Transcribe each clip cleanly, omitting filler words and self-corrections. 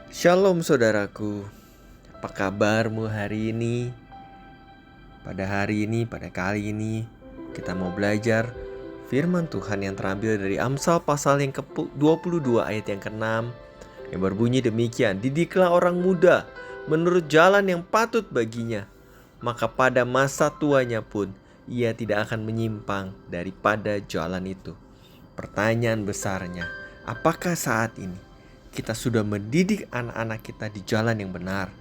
Shalom saudaraku, apa kabarmu hari ini? Pada kali ini kita mau belajar firman Tuhan yang terambil dari Amsal pasal yang ke-22 ayat yang ke-6 yang berbunyi demikian: Didiklah orang muda menurut jalan yang patut baginya, maka pada masa tuanya pun ia tidak akan menyimpang daripada jalan itu. Pertanyaan besarnya, apakah saat ini kita sudah mendidik anak-anak kita di jalan yang benar,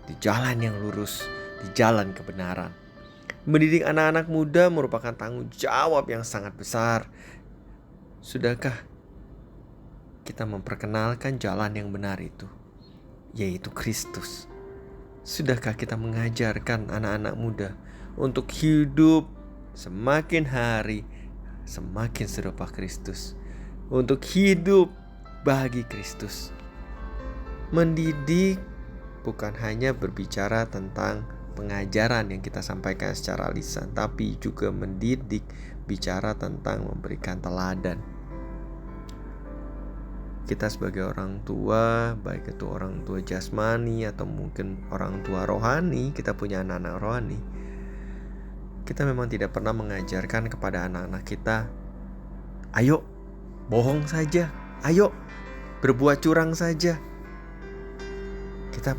di jalan yang lurus, di jalan kebenaran? Mendidik anak-anak muda merupakan tanggung jawab yang sangat besar. Sudahkah kita memperkenalkan jalan yang benar itu, yaitu Kristus? Sudahkah kita mengajarkan anak-anak muda untuk hidup semakin hari semakin serupa Kristus, untuk hidup bagi Kristus? Mendidik bukan hanya berbicara tentang pengajaran yang kita sampaikan secara lisan, tapi juga mendidik bicara tentang memberikan teladan. Kita sebagai orang tua, baik itu orang tua jasmani atau mungkin orang tua rohani, kita punya anak-anak rohani, kita memang tidak pernah mengajarkan kepada anak-anak kita, ayo bohong saja, ayo berbuat curang saja. Kita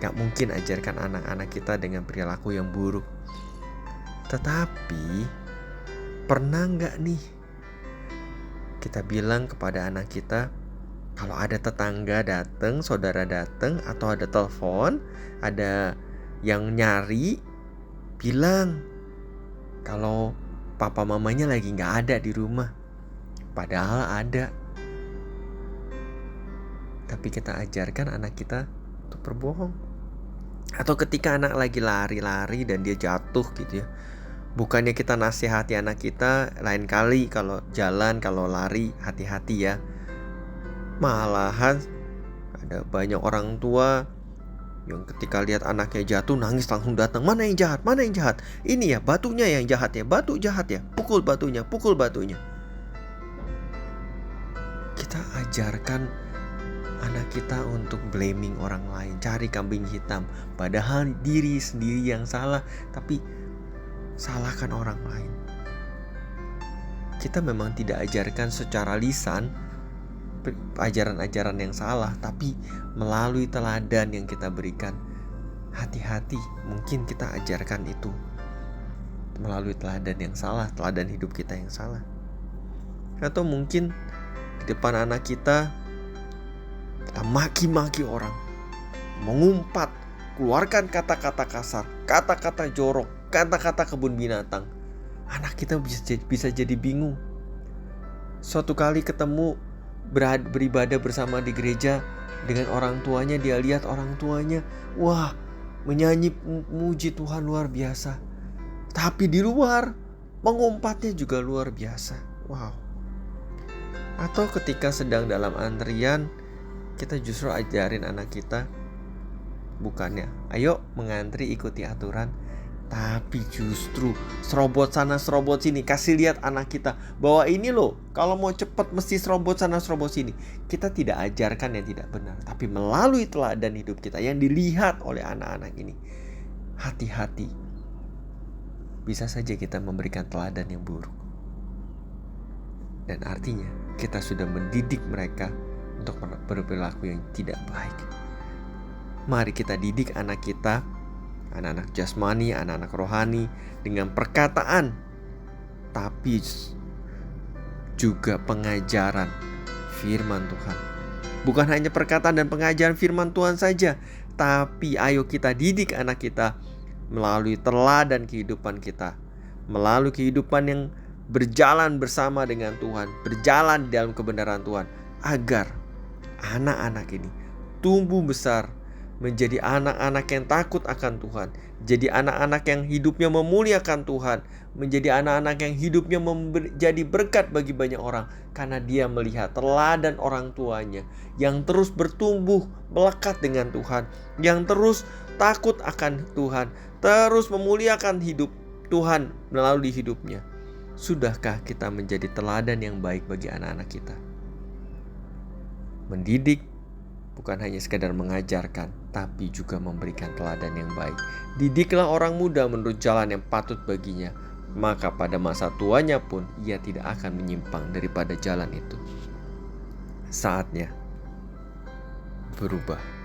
gak mungkin ajarkan anak-anak kita dengan perilaku yang buruk. Tetapi pernah gak nih kita bilang kepada anak kita, kalau ada tetangga datang, saudara datang, atau ada telepon, ada yang nyari, bilang kalau papa mamanya lagi gak ada di rumah. Padahal ada. Tapi kita ajarkan anak kita untuk berbohong. Atau ketika anak lagi lari-lari dan dia jatuh gitu ya, bukannya kita nasihati anak kita, lain kali kalau jalan, kalau lari hati-hati ya. Malahan ada banyak orang tua yang ketika lihat anaknya jatuh nangis langsung datang, mana yang jahat, mana yang jahat, ini ya batunya yang jahat ya, batu jahat ya, pukul batunya, pukul batunya. Kita ajarkan anak kita untuk blaming orang lain, cari kambing hitam, padahal diri sendiri yang salah, tapi salahkan orang lain. Kita memang tidak ajarkan secara lisan ajaran-ajaran yang salah, tapi melalui teladan yang kita berikan. Hati-hati, mungkin kita ajarkan itu melalui teladan yang salah, teladan hidup kita yang salah. Atau mungkin di depan anak kita maki-maki orang, mengumpat, keluarkan kata-kata kasar, kata-kata jorok, kata-kata kebun binatang. Anak kita bisa jadi bingung. Suatu kali ketemu beribadah bersama di gereja dengan orang tuanya, dia lihat orang tuanya, wah, menyanyi muji Tuhan luar biasa. Tapi di luar mengumpatnya juga luar biasa. Wow. Atau ketika sedang dalam antrian, kita justru ajarin anak kita bukannya ayo mengantri ikuti aturan, tapi justru serobot sana serobot sini. Kasih lihat anak kita bahwa ini loh, kalau mau cepat mesti serobot sana serobot sini. Kita tidak ajarkan yang tidak benar, tapi melalui teladan hidup kita yang dilihat oleh anak-anak ini. Hati-hati, bisa saja kita memberikan teladan yang buruk, dan artinya kita sudah mendidik mereka untuk berperilaku yang tidak baik. Mari kita didik anak kita, anak-anak jasmani, anak-anak rohani, dengan perkataan, tapi juga pengajaran firman Tuhan. Bukan hanya perkataan dan pengajaran firman Tuhan saja, tapi ayo kita didik anak kita melalui teladan kehidupan kita, melalui kehidupan yang berjalan bersama dengan Tuhan, berjalan dalam kebenaran Tuhan, agar anak-anak ini tumbuh besar menjadi anak-anak yang takut akan Tuhan, jadi anak-anak yang hidupnya memuliakan Tuhan, menjadi anak-anak yang hidupnya menjadi berkat bagi banyak orang, karena dia melihat teladan orang tuanya yang terus bertumbuh melekat dengan Tuhan, yang terus takut akan Tuhan, terus memuliakan hidup Tuhan melalui hidupnya. Sudahkah kita menjadi teladan yang baik bagi anak-anak kita? Mendidik bukan hanya sekadar mengajarkan, tapi juga memberikan teladan yang baik. Didiklah orang muda menurut jalan yang patut baginya, maka pada masa tuanya pun ia tidak akan menyimpang daripada jalan itu. Saatnya berubah.